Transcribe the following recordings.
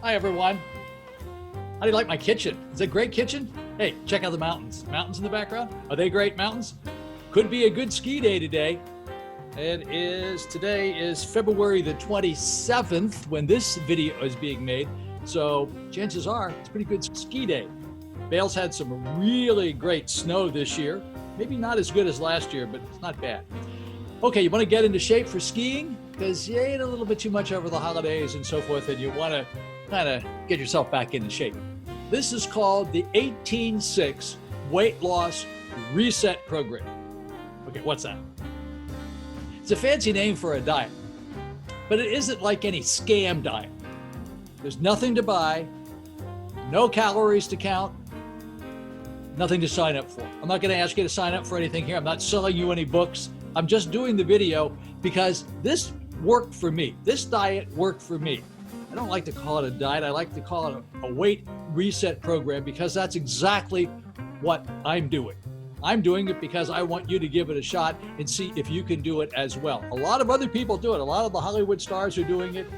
Hi, everyone. How do you like my kitchen? Is it a great kitchen? Hey, check out the mountains. Mountains in the background. Are they great mountains? Could be a good ski day today. Today is February the 27th when this video is being made. So chances are it's a pretty good ski day. Vail's had some really great snow this year. Maybe not as good as last year, but it's not bad. Okay, you want to get into shape for skiing? Because you ate a little bit too much over the holidays and so forth, and you want to kind of get yourself back into shape. This is called the 18-6 Weight Loss Reset Program. Okay, what's that? It's a fancy name for a diet, but it isn't like any scam diet. There's nothing to buy, no calories to count, nothing to sign up for. I'm not going to ask you to sign up for anything here. I'm not selling you any books. I'm just doing the video because this worked for me. This diet worked for me. I don't like to call it a diet. I like to call it a weight reset program because that's exactly what I'm doing. I'm doing it because I want you to give it a shot and see if you can do it as well. A lot of other people do it. A lot of the Hollywood stars are doing it.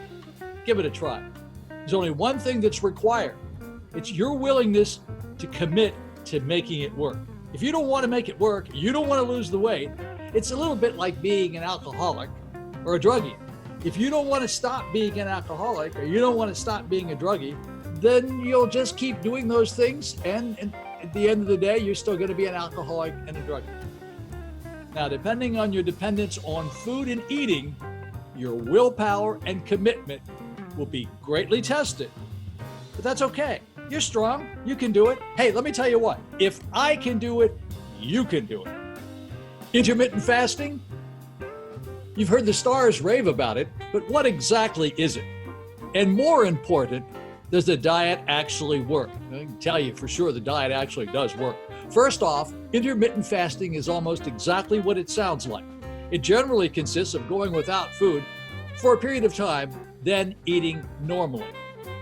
Give it a try. There's only one thing that's required. It's your willingness to commit to making it work. If you don't want to make it work, you don't want to lose the weight, it's a little bit like being an alcoholic or a druggie. If you don't want to stop being an alcoholic or you don't want to stop being a druggie, then you'll just keep doing those things. And at the end of the day, you're still going to be an alcoholic and a druggie. Now, depending on your dependence on food and eating, your willpower and commitment will be greatly tested. But that's okay. You're strong. You can do it. Hey, let me tell you what. If I can do it, you can do it. Intermittent fasting? You've heard the stars rave about it, but what exactly is it? And more important, does the diet actually work? I can tell you for sure the diet actually does work. First off, intermittent fasting is almost exactly what it sounds like. It generally consists of going without food for a period of time, then eating normally.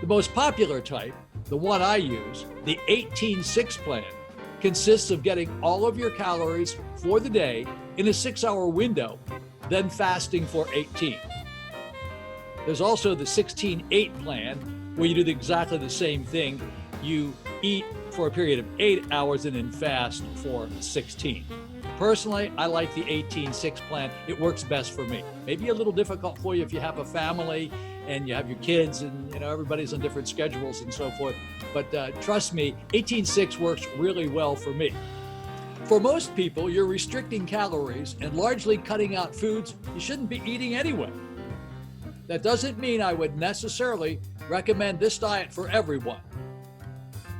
The most popular type, the one I use, the 18-6 plan, consists of getting all of your calories for the day in a 6-hour window, then fasting for 18. There's also the 16-8 plan, where you do exactly the same thing. You eat for a period of 8 hours and then fast for 16. Personally, I like the 18-6 plan. It works best for me. Maybe a little difficult for you if you have a family and you have your kids and everybody's on different schedules and so forth. But trust me, 18-6 works really well for me. For most people, you're restricting calories and largely cutting out foods you shouldn't be eating anyway. That doesn't mean I would necessarily recommend this diet for everyone.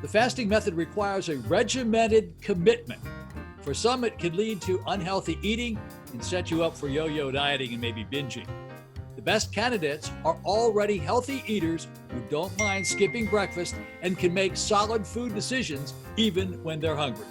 The fasting method requires a regimented commitment. For some, it can lead to unhealthy eating and set you up for yo-yo dieting and maybe binging. The best candidates are already healthy eaters who don't mind skipping breakfast and can make solid food decisions even when they're hungry.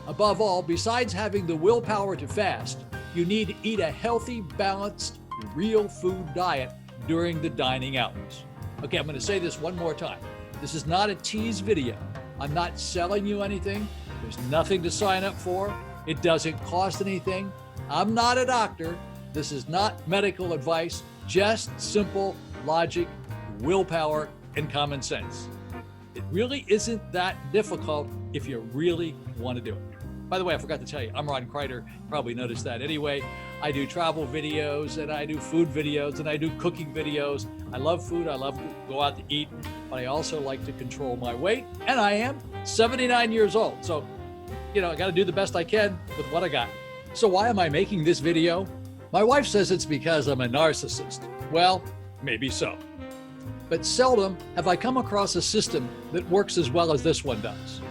Above all, besides having the willpower to fast, you need to eat a healthy, balanced, real food diet during the dining hours. Okay, I'm going to say this one more time. This is not a tease video. I'm not selling you anything. There's nothing to sign up for. It doesn't cost anything. I'm not a doctor. This is not medical advice, just simple logic, willpower, and common sense. It really isn't that difficult if you really want to do it. By the way, I forgot to tell you, I'm Ron Crider. Probably noticed that anyway. I do travel videos and I do food videos and I do cooking videos. I love food. I love to go out to eat, but I also like to control my weight. And I am 79 years old. So, I got to do the best I can with what I got. So why am I making this video? My wife says it's because I'm a narcissist. Well, maybe so. But seldom have I come across a system that works as well as this one does.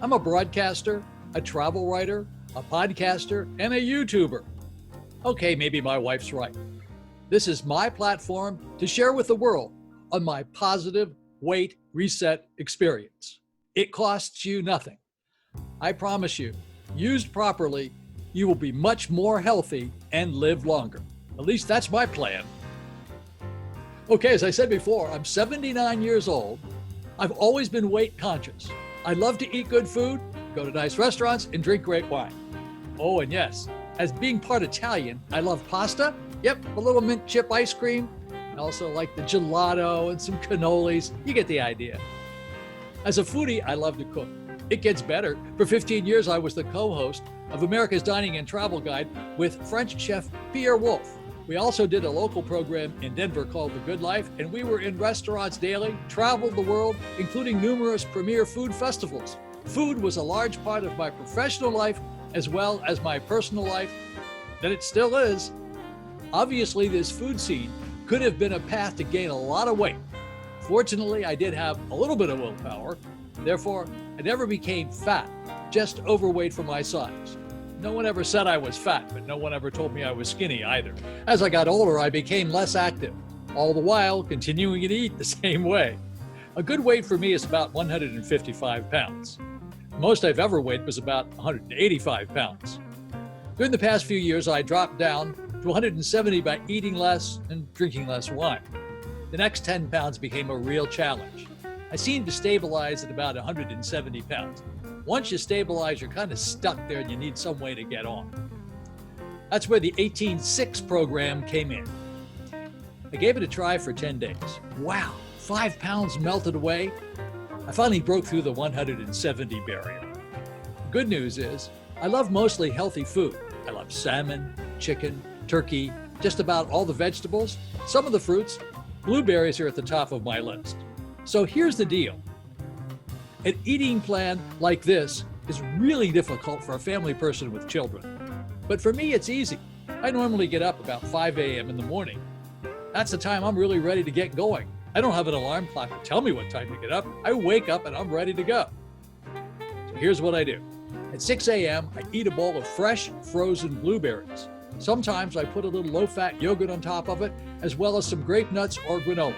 I'm a broadcaster, a travel writer, a podcaster, and a YouTuber. Okay, maybe my wife's right. This is my platform to share with the world on my positive weight reset experience. It costs you nothing. I promise you, used properly, you will be much more healthy and live longer. At least that's my plan. Okay, as I said before, I'm 79 years old. I've always been weight conscious. I love to eat good food, go to nice restaurants, and drink great wine. Oh, and yes, as being part Italian, I love pasta. Yep, a little mint chip ice cream, I also like the gelato and some cannolis. You get the idea. As a foodie, I love to cook. It gets better. For 15 years, I was the co-host of America's Dining and Travel Guide with French chef Pierre Wolf. We also did a local program in Denver called The Good Life, and we were in restaurants daily, traveled the world, including numerous premier food festivals. Food was a large part of my professional life as well as my personal life, and it still is. Obviously, this food scene could have been a path to gain a lot of weight. Fortunately, I did have a little bit of willpower. Therefore, I never became fat, just overweight for my size. No one ever said I was fat, but no one ever told me I was skinny either. As I got older, I became less active, all the while continuing to eat the same way. A good weight for me is about 155 pounds. The most I've ever weighed was about 185 pounds. During the past few years, I dropped down to 170 by eating less and drinking less wine. The next 10 pounds became a real challenge. I seemed to stabilize at about 170 pounds. Once you stabilize, you're kind of stuck there and you need some way to get on. That's where the 18-6 program came in. I gave it a try for 10 days. Wow, 5 pounds melted away. I finally broke through the 170 barrier. The good news is, I love mostly healthy food. I love salmon, chicken, turkey, just about all the vegetables, some of the fruits. Blueberries are at the top of my list. So here's the deal. An eating plan like this is really difficult for a family person with children. But for me, it's easy. I normally get up about 5 a.m. in the morning. That's the time I'm really ready to get going. I don't have an alarm clock to tell me what time to get up. I wake up and I'm ready to go. So here's what I do. At 6 a.m., I eat a bowl of fresh, frozen blueberries. Sometimes I put a little low-fat yogurt on top of it, as well as some grape nuts or granola.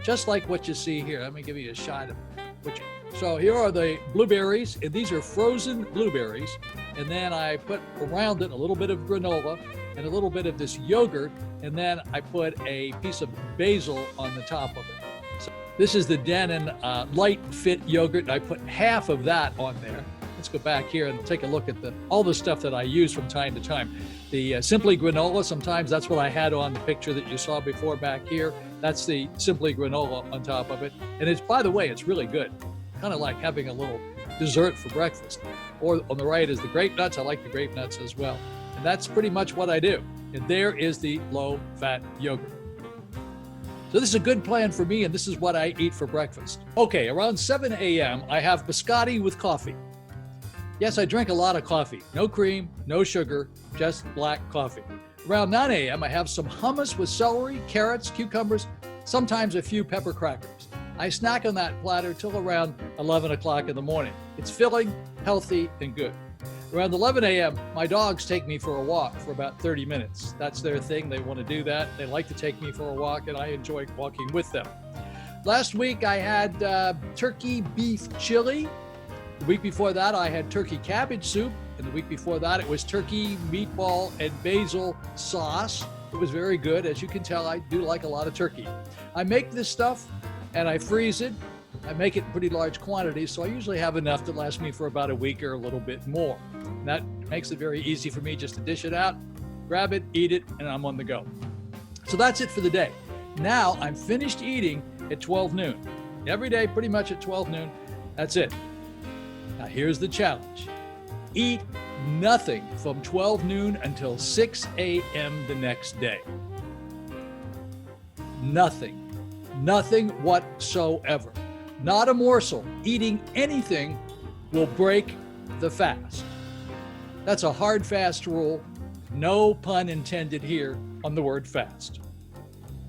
Just like what you see here. Let me give you a shot of what you... So here are the blueberries, and these are frozen blueberries. And then I put around it a little bit of granola and a little bit of this yogurt, and then I put a piece of basil on the top of it. So this is the Dannon Light Fit yogurt. I put half of that on there. Let's go back here and take a look at all the stuff that I use from time to time. The Simply Granola, sometimes that's what I had on the picture that you saw before back here. That's the Simply Granola on top of it. And it's, by the way, it's really good. Kind of like having a little dessert for breakfast. Or on the right is the grape nuts. I like the grape nuts as well. And that's pretty much what I do. And there is the low-fat yogurt. So this is a good plan for me, and this is what I eat for breakfast. Okay, around 7 a.m., I have biscotti with coffee. Yes, I drink a lot of coffee. No cream, no sugar, just black coffee. Around 9 a.m., I have some hummus with celery, carrots, cucumbers, sometimes a few pepper crackers. I snack on that platter till around 11 o'clock in the morning. It's filling, healthy, and good. Around 11 a.m., my dogs take me for a walk for about 30 minutes. That's their thing. They want to do that. They like to take me for a walk, and I enjoy walking with them. Last week, I had turkey beef chili. The week before that, I had turkey cabbage soup. And the week before that, it was turkey, meatball, and basil sauce. It was very good. As you can tell, I do like a lot of turkey. I make this stuff and I freeze it. I make it in pretty large quantities, so I usually have enough to last me for about a week or a little bit more. And that makes it very easy for me just to dish it out, grab it, eat it, and I'm on the go. So that's it for the day. Now I'm finished eating at 12 noon. Every day, pretty much at 12 noon, that's it. Now here's the challenge. Eat nothing from 12 noon until 6 a.m. the next day. Nothing. Nothing whatsoever. Not a morsel. Eating anything will break the fast. That's a hard fast rule. No pun intended here on the word fast.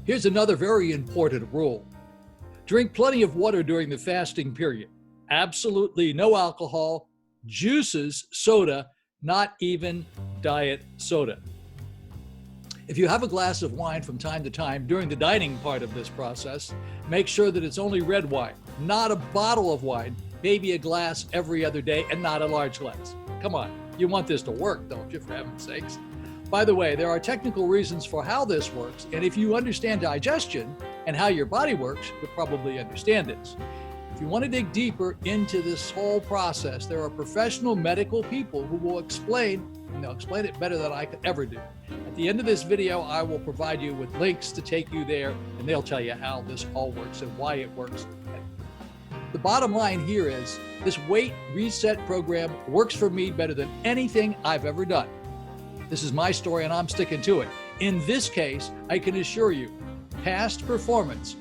Here's another very important rule. Drink plenty of water during the fasting period. Absolutely no alcohol, juices, soda, not even diet soda. If you have a glass of wine from time to time during the dining part of this process, make sure that it's only red wine, not a bottle of wine, maybe a glass every other day, and not a large glass. Come on, you want this to work, don't you, for heaven's sakes? By the way, there are technical reasons for how this works, and if you understand digestion and how your body works, you'll probably understand this. If you want to dig deeper into this whole process, there are professional medical people who will explain, and they'll explain it better than I could ever do. At the end of this video, I will provide you with links to take you there, and they'll tell you how this all works and why it works. The bottom line here is this weight reset program works for me better than anything I've ever done. This is my story and I'm sticking to it. In this case, I can assure you, past performance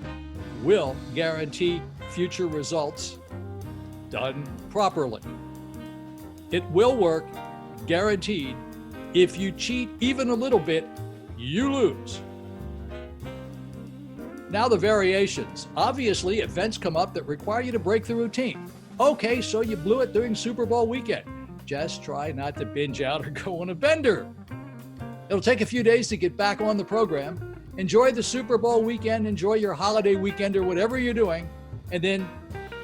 will guarantee future results done properly. It will work, guaranteed. If you cheat even a little bit, you lose. Now the variations. Obviously, events come up that require you to break the routine. Okay, so you blew it during Super Bowl weekend. Just try not to binge out or go on a bender. It'll take a few days to get back on the program. Enjoy the Super Bowl weekend, enjoy your holiday weekend or whatever you're doing, and then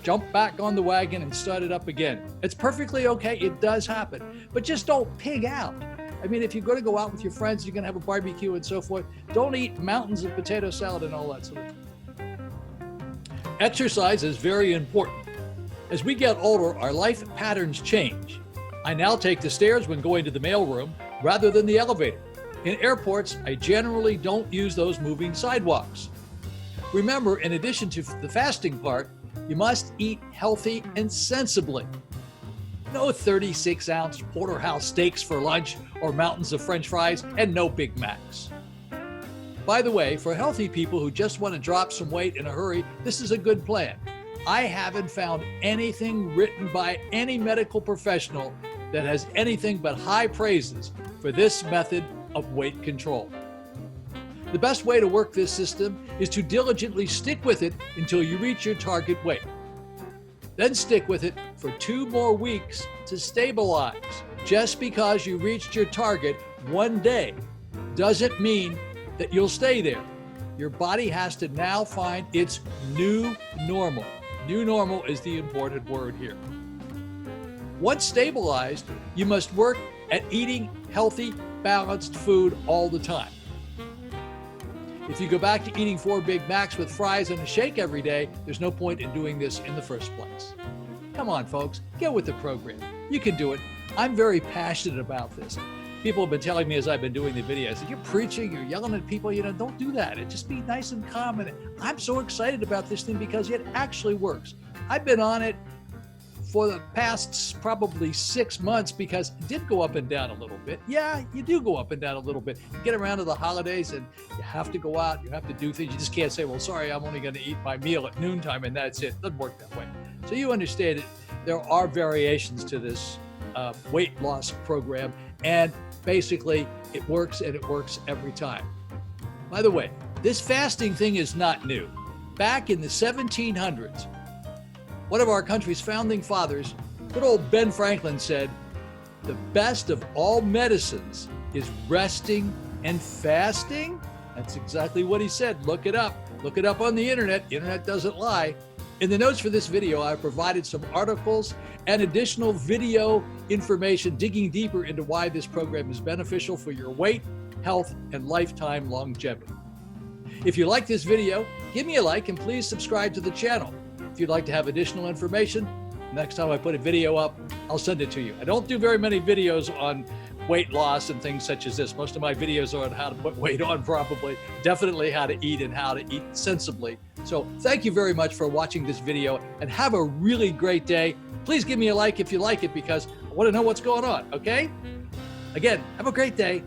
jump back on the wagon and start it up again. It's perfectly okay, it does happen, but just don't pig out. I mean, if you're going to go out with your friends, you're going to have a barbecue and so forth, don't eat mountains of potato salad and all that sort of thing. Exercise is very important. As we get older, our life patterns change. I now take the stairs when going to the mailroom rather than the elevator. In airports, I generally don't use those moving sidewalks. Remember, in addition to the fasting part, you must eat healthy and sensibly. No 36-ounce porterhouse steaks for lunch or mountains of French fries, and no Big Macs. By the way, for healthy people who just want to drop some weight in a hurry, this is a good plan. I haven't found anything written by any medical professional that has anything but high praises for this method of weight control. The best way to work this system is to diligently stick with it until you reach your target weight. Then stick with it for 2 more weeks to stabilize. Just because you reached your target one day doesn't mean that you'll stay there. Your body has to now find its new normal. New normal is the important word here. Once stabilized, you must work at eating healthy, balanced food all the time. If you go back to eating 4 Big Macs with fries and a shake every day, there's no point in doing this in the first place. Come on, folks, get with the program. You can do it. I'm very passionate about this. People have been telling me as I've been doing the videos, you're preaching, you're yelling at people, don't do that. Just be nice and calm. And I'm so excited about this thing because it actually works. I've been on it for the past probably 6 months because it did go up and down a little bit. Yeah, you do go up and down a little bit. You get around to the holidays and you have to go out, you have to do things. You just can't say, well, sorry, I'm only going to eat my meal at noontime and that's it. It doesn't work that way. So you understand it. There are variations to this weight loss program, and basically it works, and it works every time. By the way, this fasting thing is not new. Back in the 1700s, one of our country's founding fathers, good old Ben Franklin, said, the best of all medicines is resting and fasting. That's exactly what he said. Look it up. Look it up on the internet. The internet doesn't lie. In the notes for this video, I've provided some articles and additional video information digging deeper into why this program is beneficial for your weight, health, and lifetime longevity. If you like this video, give me a like and please subscribe to the channel. If you'd like to have additional information, next time I put a video up, I'll send it to you. I don't do very many videos on weight loss and things such as this. Most of my videos are on how to put weight on properly, definitely how to eat and how to eat sensibly. So thank you very much for watching this video and have a really great day. Please give me a like if you like it because I want to know what's going on, okay? Again, have a great day.